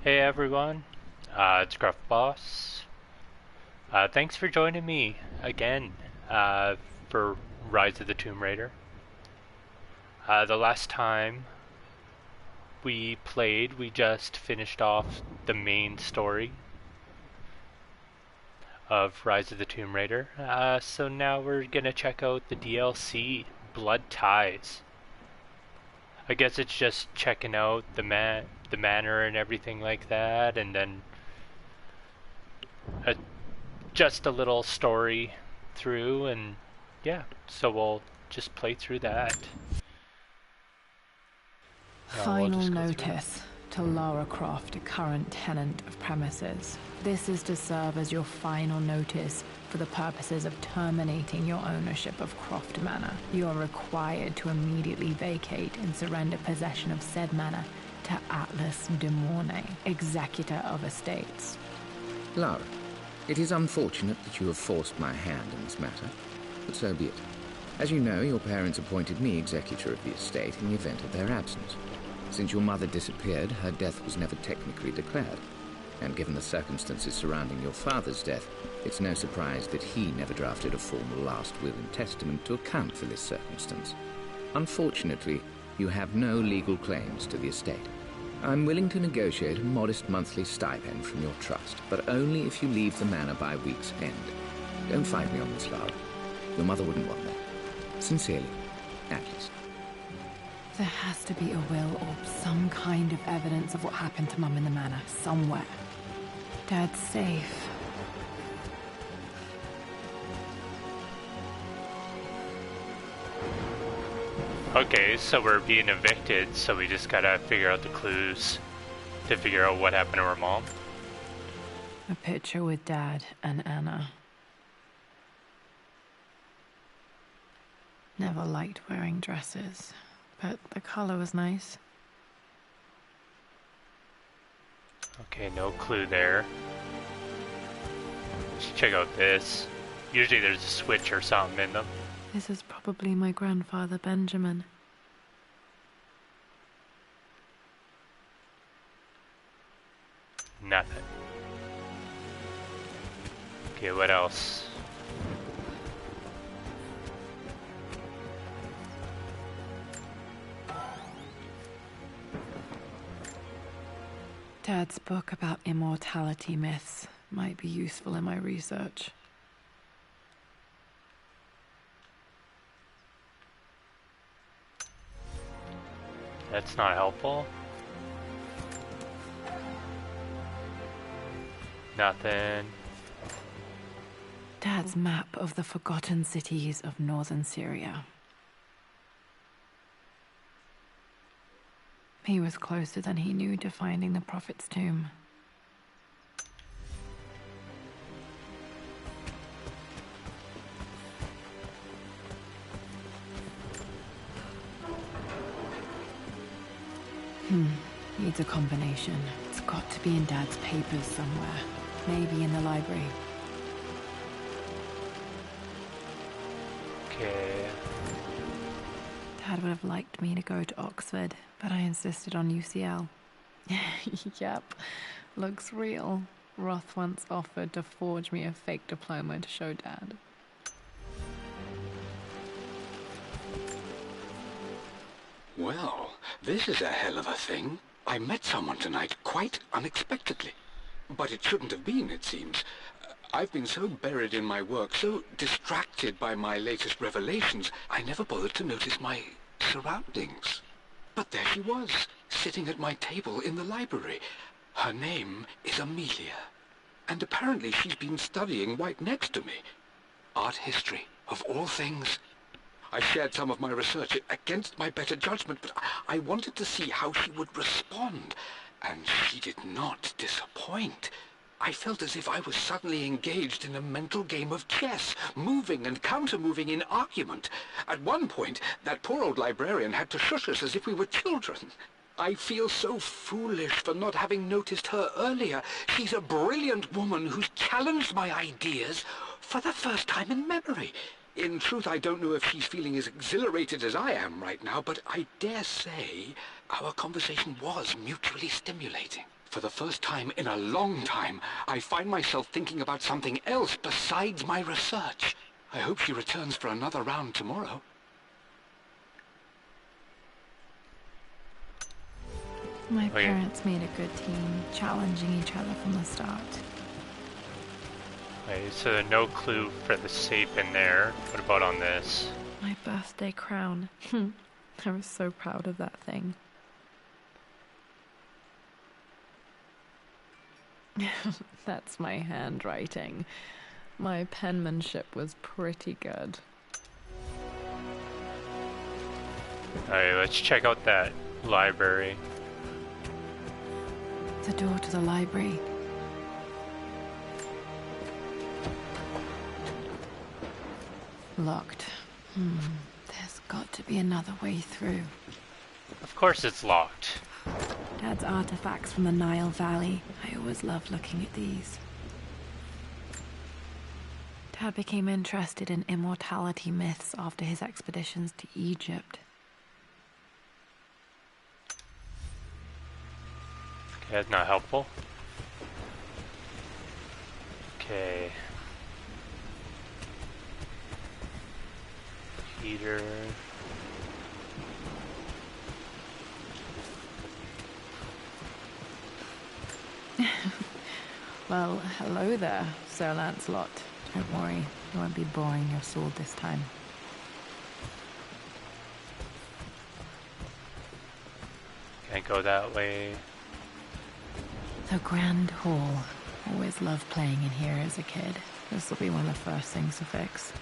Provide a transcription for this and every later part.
Hey everyone, it's Gruff Boss. Thanks for joining me again for Rise of the Tomb Raider. The last time we played, we just finished off the main story of Rise of the Tomb Raider. So now we're gonna check out the DLC, Blood Ties. I guess it's just checking out the manor and everything like that, and then just a little story through, and yeah, so we'll just play through that. Final notice to Lara Croft, a current tenant of premises. This is to serve as your final notice for the purposes of terminating your ownership of Croft Manor. You are required to immediately vacate and surrender possession of said manor to Atlas de Mornay, executor of estates. Lara, it is unfortunate that you have forced my hand in this matter, but so be it. As you know, your parents appointed me executor of the estate in the event of their absence. Since your mother disappeared, her death was never technically declared. And given the circumstances surrounding your father's death, it's no surprise that he never drafted a formal last will and testament to account for this circumstance. Unfortunately, you have no legal claims to the estate. I'm willing to negotiate a modest monthly stipend from your trust, but only if you leave the manor by week's end. Don't fight me on this, Lara. Your mother wouldn't want that. Sincerely, Atlas. There has to be a will or some kind of evidence of what happened to Mum in the manor, somewhere. Dad's safe. Okay, so we're being evicted, so we just gotta figure out the clues to figure out what happened to her mom. A picture with Dad and Anna. Never liked wearing dresses, but the color was nice. Okay, no clue there. Let's check out this. Usually there's a switch or something in them. This is probably my grandfather, Benjamin. Nothing. Okay, what else? Dad's book about immortality myths might be useful in my research. That's not helpful. Nothing. Dad's map of the forgotten cities of northern Syria. He was closer than he knew to finding the Prophet's tomb. Needs a combination. It's got to be in Dad's papers somewhere. Maybe in the library. Okay. Dad would have liked me to go to Oxford, but I insisted on UCL. Yep, looks real. Roth once offered to forge me a fake diploma to show Dad. Well, this is a hell of a thing. I met someone tonight quite unexpectedly. But it shouldn't have been, it seems. I've been so buried in my work, so distracted by my latest revelations, I never bothered to notice my surroundings. But there she was, sitting at my table in the library. Her name is Amelia. And apparently she's been studying right next to me. Art history, of all things. I shared some of my research against my better judgment, but I wanted to see how she would respond. And she did not disappoint. I felt as if I was suddenly engaged in a mental game of chess, moving and counter-moving in argument. At one point, that poor old librarian had to shush us as if we were children. I feel so foolish for not having noticed her earlier. She's a brilliant woman who's challenged my ideas for the first time in memory. In truth, I don't know if she's feeling as exhilarated as I am right now, but I dare say our conversation was mutually stimulating. For the first time in a long time, I find myself thinking about something else besides my research. I hope she returns for another round tomorrow. My parents made a good team, challenging each other from the start. Wait, so no clue for the safe in there. What about on this? My birthday crown. I was so proud of that thing. That's my handwriting. My penmanship was pretty good. Alright, let's check out that library. The door to the library. Locked. There's got to be another way through. Of course it's locked. Dad's artifacts from the Nile Valley. I always loved looking at these. Dad became interested in immortality myths after his expeditions to Egypt. Okay, that's not helpful. Okay. Heater. Well, hello there, Sir Lancelot. Don't worry, you won't be boring your sword this time. Can't go that way. The Grand Hall. Always loved playing in here as a kid. This will be one of the first things to fix.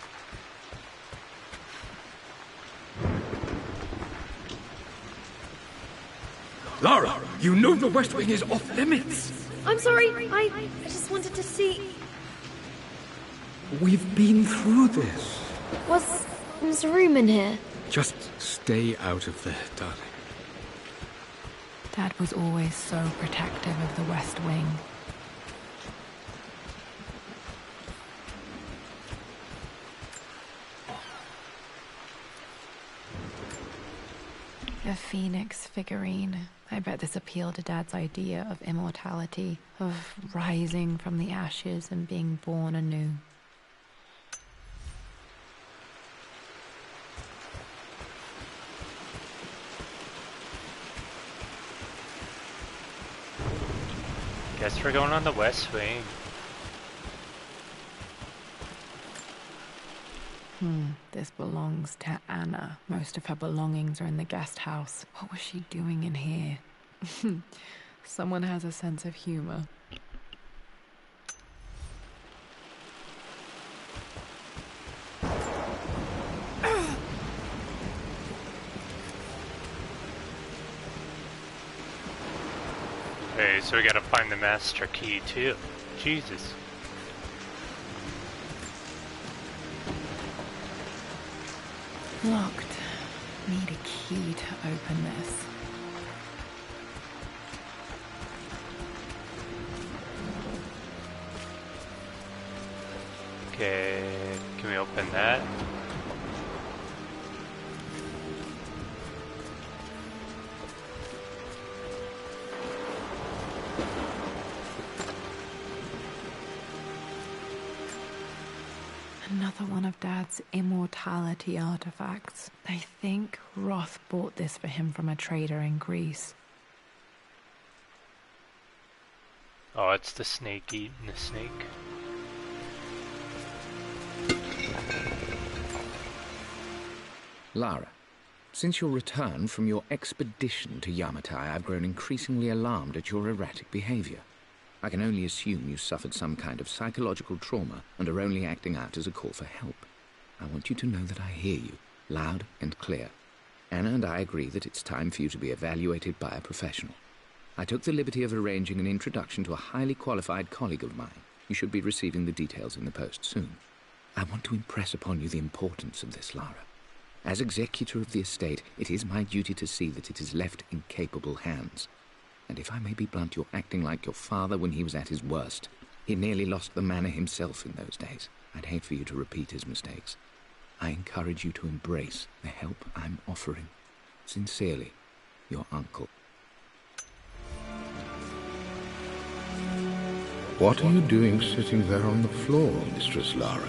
Lara, you know the West Wing is off limits. I'm sorry, I just wanted to see... We've been through this. Was a room in here? Just stay out of there, darling. Dad was always so protective of the West Wing. A phoenix figurine. I bet this appealed to Dad's idea of immortality, of rising from the ashes and being born anew. Guess we're going on the West Wing. This belongs to Anna. Most of her belongings are in the guest house. What was she doing in here? Someone has a sense of humor. Okay, so we gotta find the master key too. Jesus. Locked. Need a key to open this. Okay, can we open that? Another one of Dad's immortality artifacts. I think Roth bought this for him from a trader in Greece. Oh, it's the snake eating the snake. Lara, since your return from your expedition to Yamatai, I've grown increasingly alarmed at your erratic behavior. I can only assume you suffered some kind of psychological trauma and are only acting out as a call for help. I want you to know that I hear you, loud and clear. Anna and I agree that it's time for you to be evaluated by a professional. I took the liberty of arranging an introduction to a highly qualified colleague of mine. You should be receiving the details in the post soon. I want to impress upon you the importance of this, Lara. As executor of the estate, it is my duty to see that it is left in capable hands. And if I may be blunt, you're acting like your father when he was at his worst. He nearly lost the manor himself in those days. I'd hate for you to repeat his mistakes. I encourage you to embrace the help I'm offering. Sincerely, your uncle. What are you doing sitting there on the floor, Mistress Lara?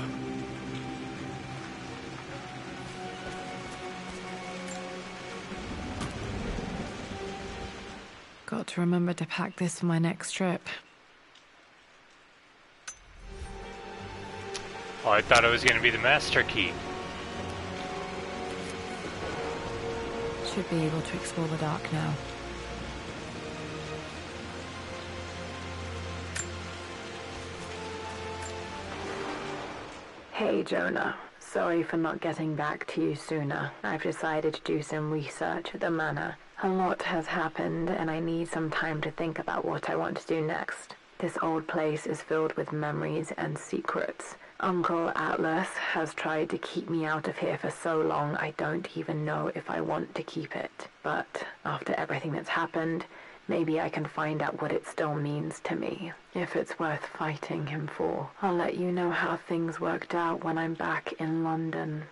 Got to remember to pack this for my next trip. Oh, I thought it was going to be the master key. Should be able to explore the dark now. Hey, Jonah. Sorry for not getting back to you sooner. I've decided to do some research at the manor. A lot has happened, and I need some time to think about what I want to do next. This old place is filled with memories and secrets. Uncle Atlas has tried to keep me out of here for so long I don't even know if I want to keep it. But after everything that's happened, maybe I can find out what it still means to me. If it's worth fighting him for, I'll let you know how things worked out when I'm back in London.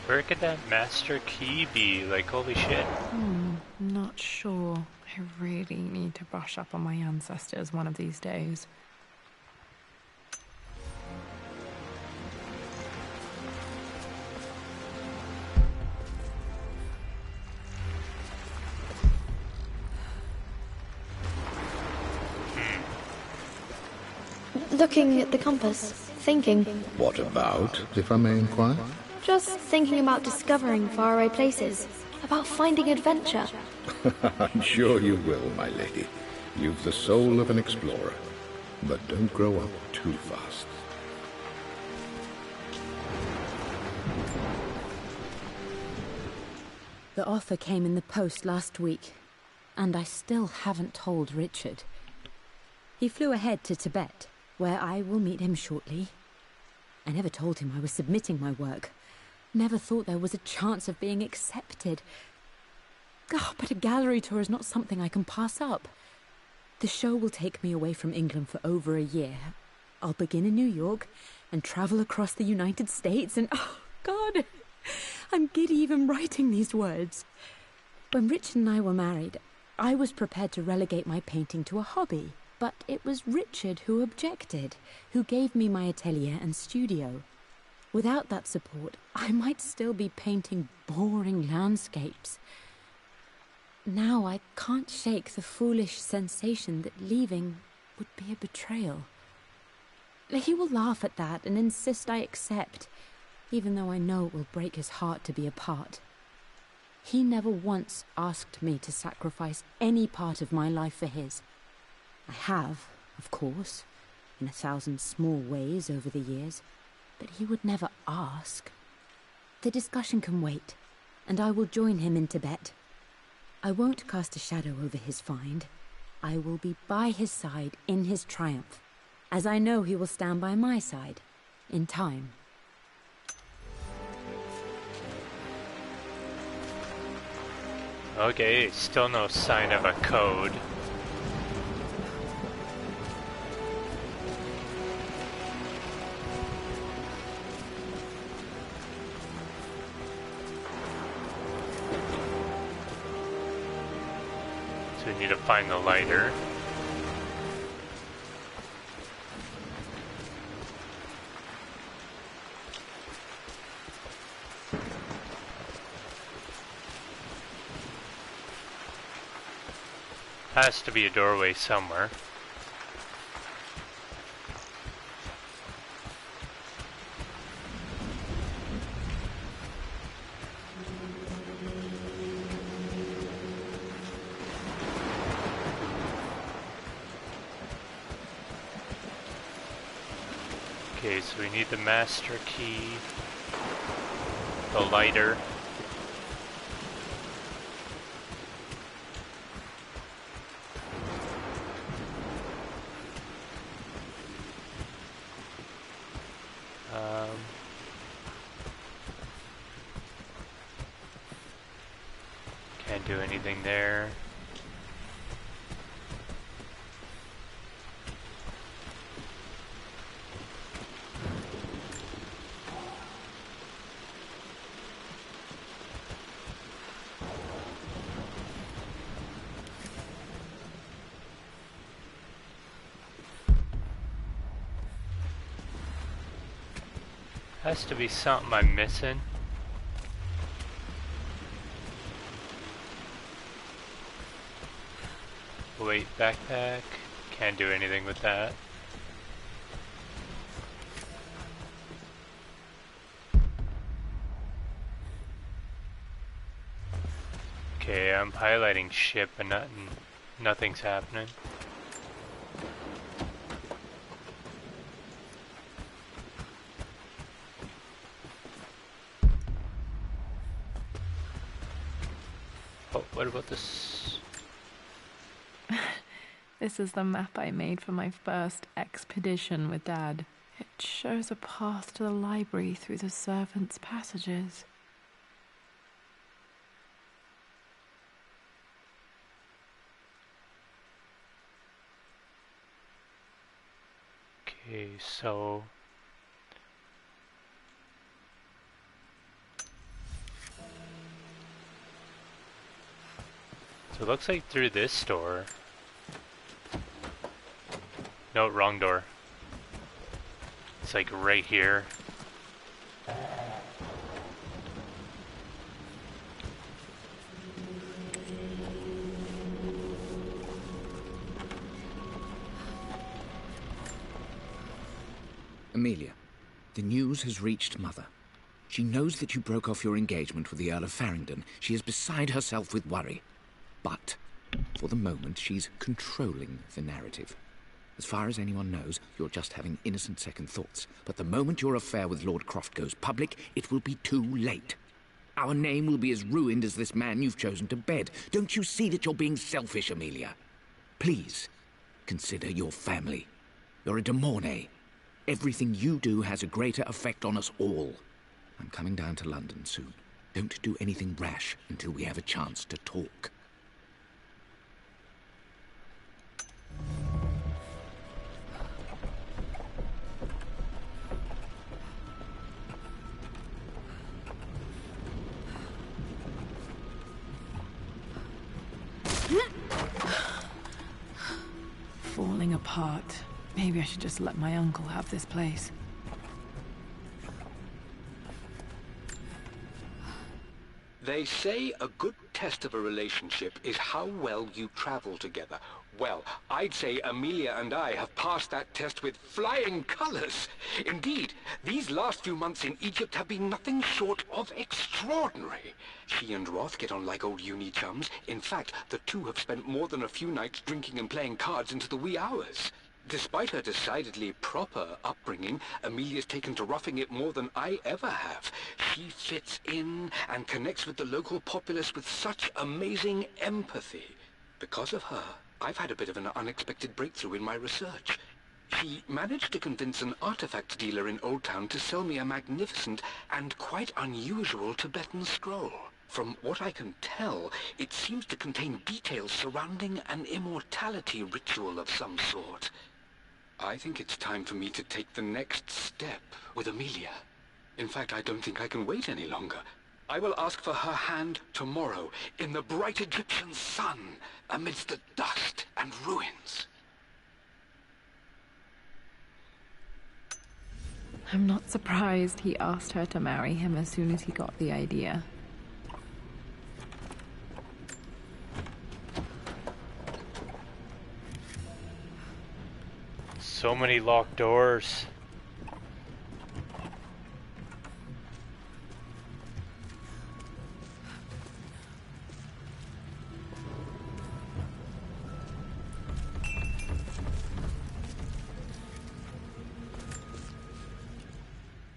Where could that master key be? Like, holy shit. Not sure. I really need to brush up on my ancestors one of these days. Looking at the compass, thinking. What about, if I may inquire? Just thinking about discovering faraway places, about finding adventure. I'm sure you will, my lady. You've the soul of an explorer. But don't grow up too fast. The offer came in the post last week, and I still haven't told Richard. He flew ahead to Tibet, where I will meet him shortly. I never told him I was submitting my work. Never thought there was a chance of being accepted. Oh, but a gallery tour is not something I can pass up. The show will take me away from England for over a year. I'll begin in New York and travel across the United States and... oh, God! I'm giddy even writing these words. When Richard and I were married, I was prepared to relegate my painting to a hobby. But it was Richard who objected, who gave me my atelier and studio. Without that support, I might still be painting boring landscapes. Now I can't shake the foolish sensation that leaving would be a betrayal. He will laugh at that and insist I accept, even though I know it will break his heart to be apart. He never once asked me to sacrifice any part of my life for his. I have, of course, in 1,000 small ways over the years, but he would never ask. The discussion can wait, and I will join him in Tibet. I won't cast a shadow over his find. I will be by his side in his triumph, as I know he will stand by my side, in time. Okay, still no sign of a code. So we need to find the lighter. Has to be a doorway somewhere. Okay, so we need the master key, the lighter. Can't do anything there. Has to be something I'm missing. Wait, backpack. Can't do anything with that. Okay, I'm highlighting ship and nothing's happening. Oh, what about this? This is the map I made for my first expedition with Dad. It shows a path to the library through the servants' passages. Okay, so... So it looks like through this door. No, wrong door. It's like right here. Amelia, the news has reached Mother. She knows that you broke off your engagement with the Earl of Farringdon. She is beside herself with worry. But, for the moment, she's controlling the narrative. As far as anyone knows, you're just having innocent second thoughts. But the moment your affair with Lord Croft goes public, it will be too late. Our name will be as ruined as this man you've chosen to bed. Don't you see that you're being selfish, Amelia? Please, consider your family. You're a de Mornay. Everything you do has a greater effect on us all. I'm coming down to London soon. Don't do anything rash until we have a chance to talk. Falling apart. Maybe I should just let my uncle have this place. They say a good test of a relationship is how well you travel together. Well, I'd say Amelia and I have passed that test with flying colors. Indeed, these last few months in Egypt have been nothing short of extraordinary. She and Roth get on like old uni chums. In fact, the two have spent more than a few nights drinking and playing cards into the wee hours. Despite her decidedly proper upbringing, Amelia's taken to roughing it more than I ever have. She fits in and connects with the local populace with such amazing empathy. Because of her, I've had a bit of an unexpected breakthrough in my research. She managed to convince an artifact dealer in Old Town to sell me a magnificent and quite unusual Tibetan scroll. From what I can tell, it seems to contain details surrounding an immortality ritual of some sort. I think it's time for me to take the next step with Amelia. In fact, I don't think I can wait any longer. I will ask for her hand tomorrow, in the bright Egyptian sun, amidst the dust and ruins. I'm not surprised he asked her to marry him as soon as he got the idea. So many locked doors.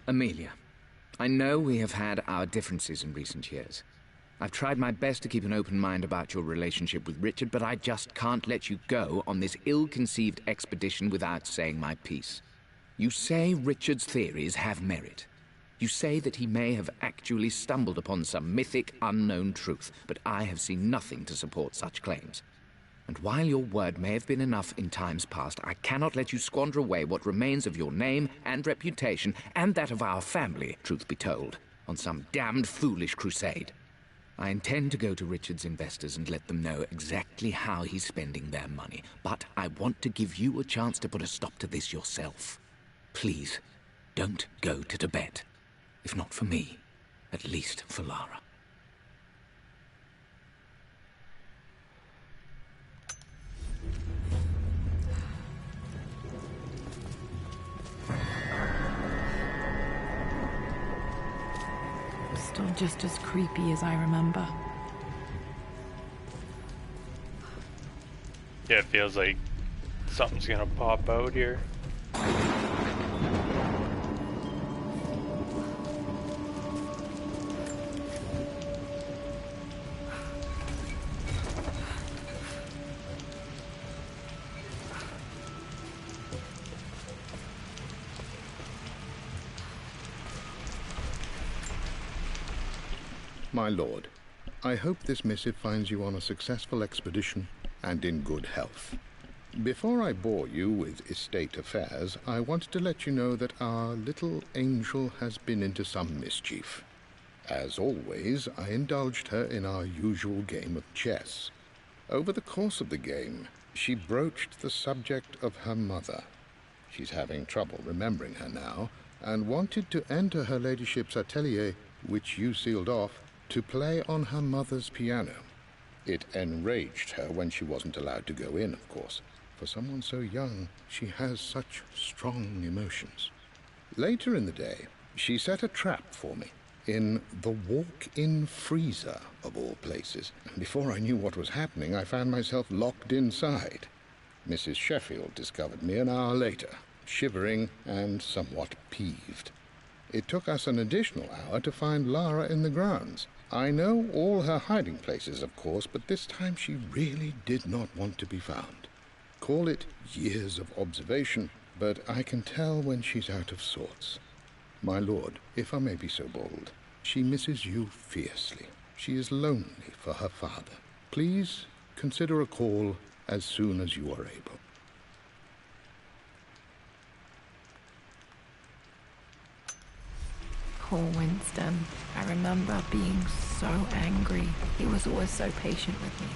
Amelia, I know we have had our differences in recent years. I've tried my best to keep an open mind about your relationship with Richard, but I just can't let you go on this ill-conceived expedition without saying my piece. You say Richard's theories have merit. You say that he may have actually stumbled upon some mythic, unknown truth, but I have seen nothing to support such claims. And while your word may have been enough in times past, I cannot let you squander away what remains of your name and reputation, and that of our family, truth be told, on some damned foolish crusade. I intend to go to Richard's investors and let them know exactly how he's spending their money, but I want to give you a chance to put a stop to this yourself. Please, don't go to Tibet. If not for me, at least for Lara. Still just as creepy as I remember. Yeah, it feels like something's gonna pop out here. My lord, I hope this missive finds you on a successful expedition and in good health. Before I bore you with estate affairs, I wanted to let you know that our little angel has been into some mischief. As always, I indulged her in our usual game of chess. Over the course of the game, she broached the subject of her mother. She's having trouble remembering her now, and wanted to enter her ladyship's atelier, which you sealed off, to play on her mother's piano. It enraged her when she wasn't allowed to go in, of course. For someone so young, she has such strong emotions. Later in the day, she set a trap for me in the walk-in freezer, of all places. And before I knew what was happening, I found myself locked inside. Mrs. Sheffield discovered me an hour later, shivering and somewhat peeved. It took us an additional hour to find Lara in the grounds. I know all her hiding places, of course, but this time she really did not want to be found. Call it years of observation, but I can tell when she's out of sorts. My lord, if I may be so bold, she misses you fiercely. She is lonely for her father. Please consider a call as soon as you are able. Poor Winston. I remember being so angry. He was always so patient with me.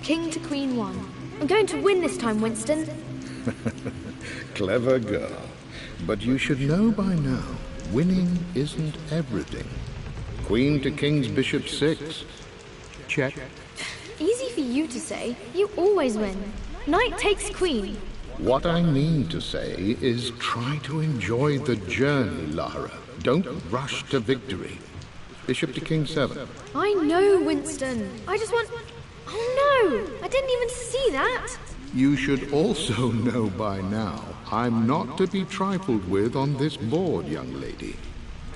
King to Queen 1. I'm going to win this time, Winston. Clever girl. But you should know by now, winning isn't everything. Queen to King's Bishop 6. Check. Easy for you to say. You always win. Knight takes Queen. What I mean to say is try to enjoy the journey, Lara. Don't rush to victory. Bishop to King 7. I know, Winston. I just want... Oh no! I didn't even see that! You should also know by now, I'm not to be trifled with on this board, young lady.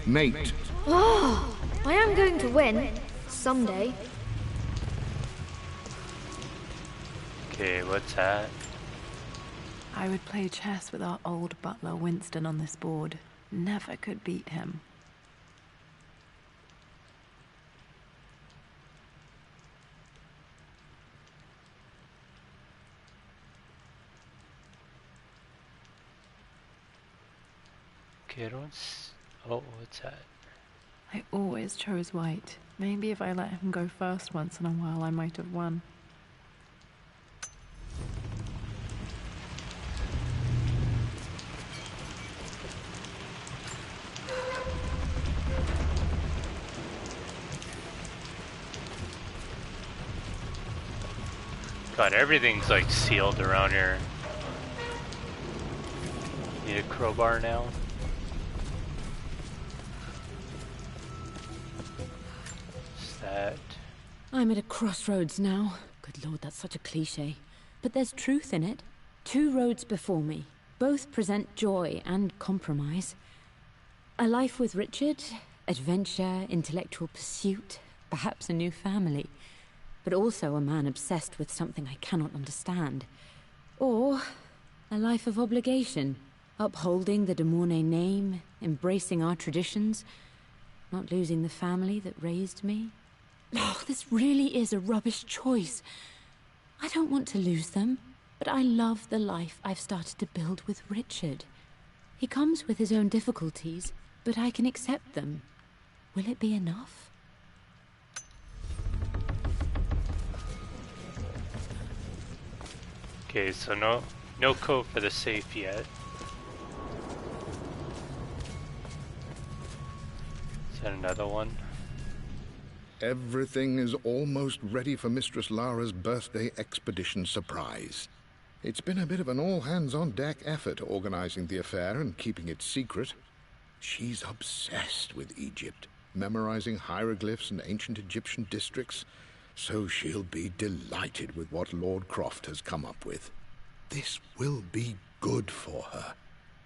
Mate. Oh, I am going to win. Someday. Okay, what's that? I would play chess with our old butler Winston on this board. Never could beat him. Okay, oh, what's that? I always chose white. Maybe if I let him go first once in a while, I might have won. God, everything's like sealed around here. Need a crowbar now. What's that? I'm at a crossroads now. Good lord, that's such a cliche. But there's truth in it. 2 roads before me. Both present joy and compromise. A life with Richard, adventure, intellectual pursuit, perhaps a new family. But also a man obsessed with something I cannot understand. Or a life of obligation, upholding the de Mornay name, embracing our traditions, not losing the family that raised me. Oh, this really is a rubbish choice. I don't want to lose them, but I love the life I've started to build with Richard. He comes with his own difficulties, but I can accept them. Will it be enough? Okay, so no code for the safe yet. Is that another one? Everything is almost ready for Mistress Lara's birthday expedition surprise. It's been a bit of an all-hands-on-deck effort organizing the affair and keeping it secret. She's obsessed with Egypt, memorizing hieroglyphs and ancient Egyptian districts, so she'll be delighted with what Lord Croft has come up with. This will be good for her.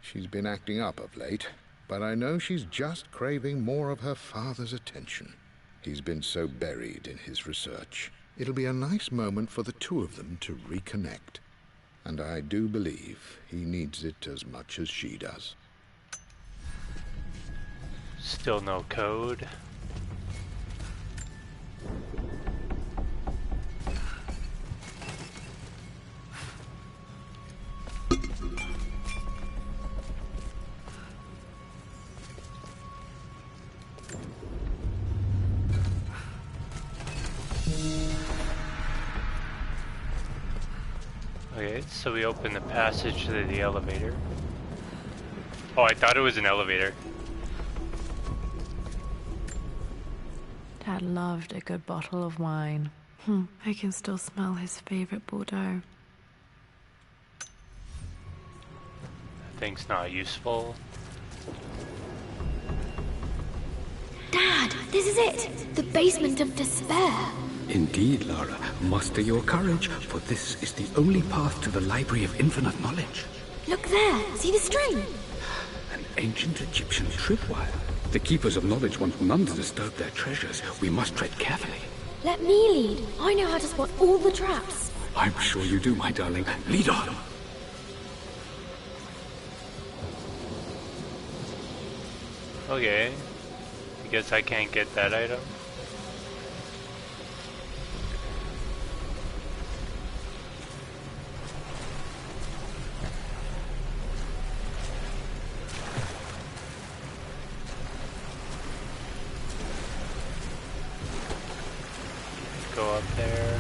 She's been acting up of late, but I know she's just craving more of her father's attention. He's been so buried in his research. It'll be a nice moment for the 2 of them to reconnect. And I do believe he needs it as much as she does. Still no code. Okay, so we open the passage to the elevator. Oh, I thought it was an elevator. Dad loved a good bottle of wine. I can still smell his favorite Bordeaux. That thing's not useful. Dad, this is it! The basement of despair! Indeed, Lara. Muster your courage, for this is the only path to the Library of Infinite Knowledge. Look there! See the string? An ancient Egyptian tripwire. The Keepers of Knowledge want none to disturb their treasures. We must tread carefully. Let me lead. I know how to spot all the traps. I'm sure you do, my darling. Lead on! Okay. I guess I can't get that item. Go up there.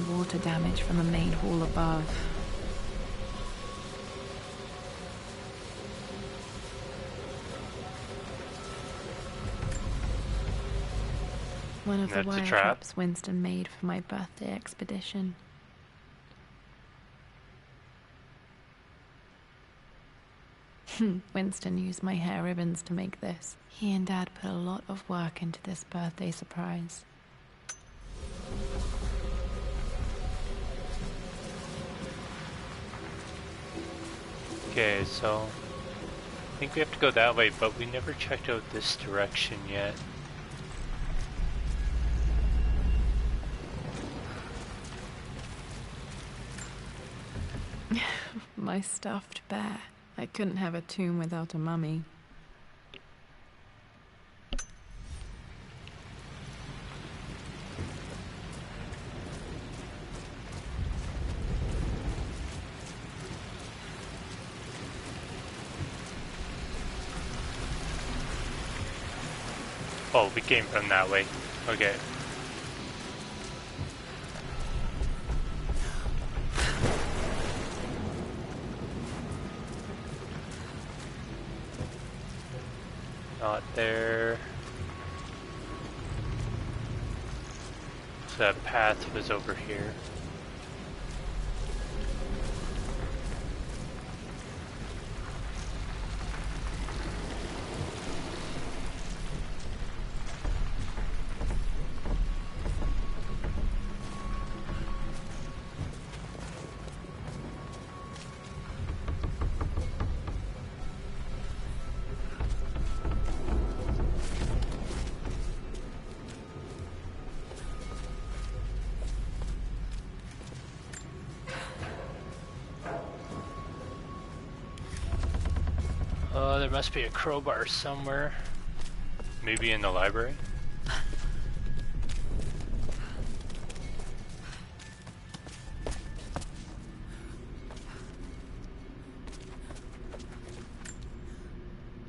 Water damage from the main hall above. One of the wire traps Winston made for my birthday expedition. Winston used my hair ribbons to make this. He and Dad put a lot of work into this birthday surprise. Okay, so I think we have to go that way, but we never checked out this direction yet. My stuffed bear. I couldn't have a tomb without a mummy. Oh, we came from that way. Okay. Not there. So that path was over here. There must be a crowbar somewhere. Maybe in the library?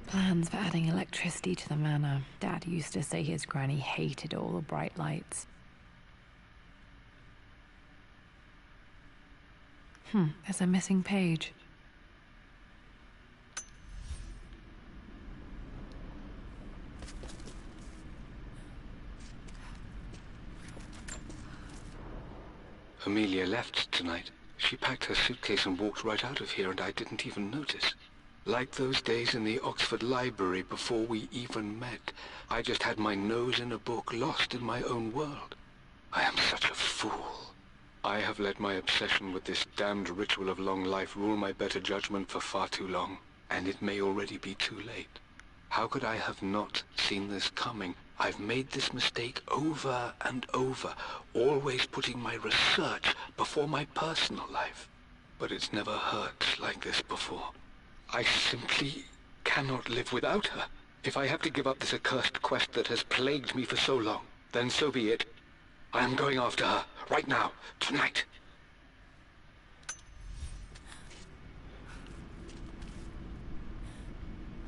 Plans for adding electricity to the manor. Dad used to say his granny hated all the bright lights. There's a missing page. Amelia left tonight. She packed her suitcase and walked right out of here, and I didn't even notice. Like those days in the Oxford Library before we even met. I just had my nose in a book, lost in my own world. I am such a fool. I have let my obsession with this damned ritual of long life rule my better judgment for far too long, and it may already be too late. How could I have not seen this coming? I've made this mistake over and over, always putting my research before my personal life. But it's never hurt like this before. I simply cannot live without her. If I have to give up this accursed quest that has plagued me for so long, then so be it. I am going after her, right now, tonight.